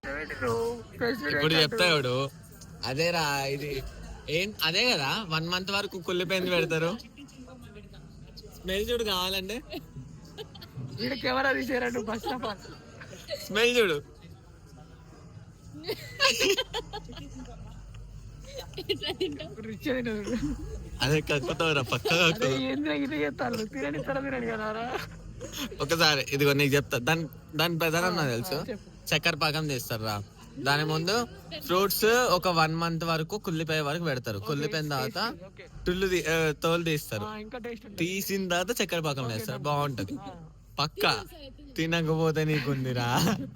ఇప్పుడు చెప్తాడు అదేరా ఇది అదే కదా 1 month వరకు కుళ్ళిపోయింది పెడతారు. స్మెల్ చూడు కావాలంటే వీడికి ఎవరు తీసారంటు ఫస్ట్ ఆఫ్ ఆల్ స్మెల్ చూడు. అదే కక్కుతావురా పక్కగా ఒకసారి ఇదిగో నీకు చెప్తా. దాని ప్రధానం నాకు తెలుసు. చక్కెర పాకం చేస్తారా. దాని ముందు ఫ్రూట్స్ ఒక 1 month వరకు కుళ్ళిపోయే వరకు పెడతారు. కుళ్ళిపోయిన తర్వాత తోలు తీస్తారు. తీసిన తర్వాత చక్కెర పాకం వేస్తారు. బాగుంటది పక్క. తినకపోతే నీకుందిరా.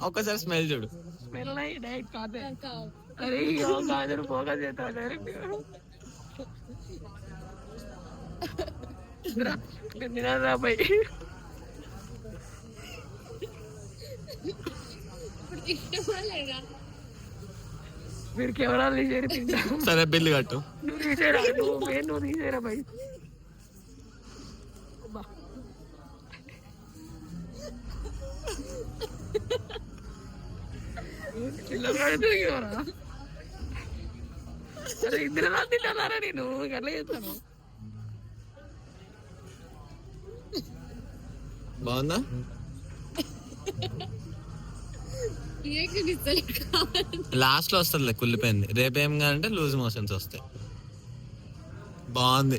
ఒక్కసారి స్మెల్ చూడు. వీడికి ఎవరాలు తీసేరు. సరే బిల్లు కట్టు. నువ్వు తీసేరా, నువ్వు తీసేరా బై. అరే ఇద్దరు తింటారా నేను ఎట్లా చేస్తాను. బాగుందా? లాస్ట్ లో వస్తుంది కుళ్ళిపోయింది. రేపేం కాదంటే లూజ్ మోషన్స్ వస్తాయి. బాగుంది.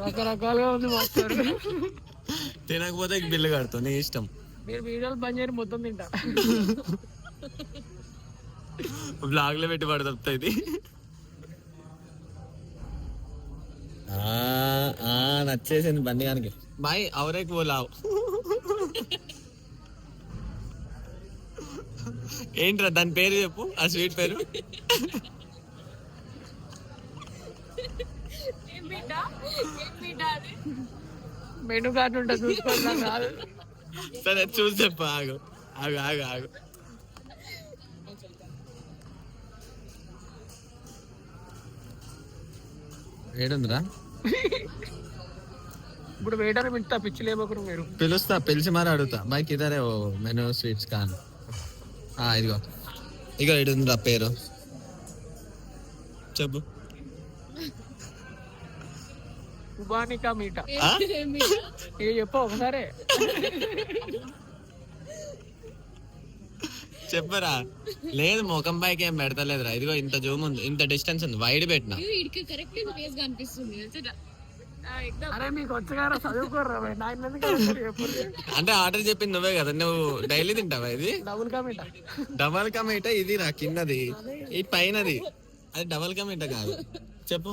రకరకాలుగా ఉంది మాస్టర్. తినకపోతే బిల్లు కడతావు నీ ఇష్టం. మీరు వీడియోలు బంద్ చేయని మొత్తం తింటా. బ్లాగ్ లో పెట్టి పడుతుంది ఇది. నచ్చేసింది బండిగానికి. బాయ్ అవరేకి పోలావు. ఏంట్రా దాని పేరు చెప్పు. ఆ స్వీట్ పేరు మెనూ కార్డు ఉంటుంది చూసుకోవాలి. సరే చూసి చెప్పు. ఆగు ఆగు ఆగు ఆగు. ఏడుందిరా? ఇప్పుడు వెయిటర్ పిలుస్తా. పిచ్చిలేమొకరు మీరు పిలుస్తా. పిలిచి మరి అడుగుతా. బైక్ ఇదరే మెనూ స్వీట్స్ కానీ. ఇదిగో ఇగో ఇడుందిరా పేరు చెప్పు. ఉబానికా మీట చెప్పు ఒకసారి చెప్పరా. లేదు ముఖం పైకి ఏం పెడతలేదురా. ఇదిగో ఇంత జూమ్ ఉంది, ఇంత డిస్టెన్స్ ఉంది. వైడ్ పెట్టినా. అరే మీకు వచ్చగారా చదువుకోర్రా. అంటే ఆర్డర్ చెప్పింది నువ్వే కదా. నువ్వు డైలీ తింటావా ఇది? డబల్ కా మీట ఇది రా కిందది, ఈ పైనది. అది డబల్ కా మీట కాదు. చెప్పు.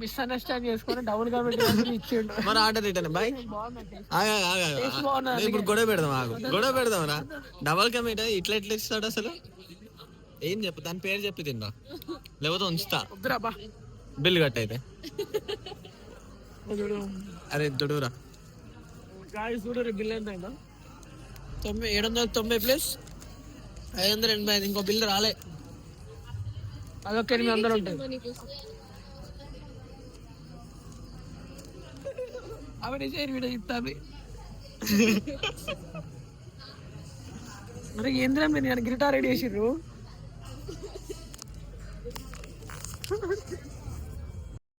మిస్అండర్స్టాండ్ చేసుకొని డబుల్ గా ఇచ్చిండు. మరి ఆర్డర్ రిటర్న్ బాయ్. ఇప్పుడు గొడవ పెడదాం. గొడవ పెడదాం రా. డబల్ కా మీట ఇట్లా ఎట్లా ఇస్తాడు అసలు? ఏం చెప్పు. దాని పేరు చెప్పి తిందా, లేకపోతే ఉంచుతా. బిల్లు కట్ అయితే. అరే దుడురా. చూడు బిల్ ఎంత? 790 ప్లస్ 585. ఇంకో బిల్లు రాలే. అదొక 800 ఉంటుంది. అవన్నీ వీడియో చెప్తాను. మరి ఏంద్రా మీరు గిటార్ రెడీ చేసిర్రు.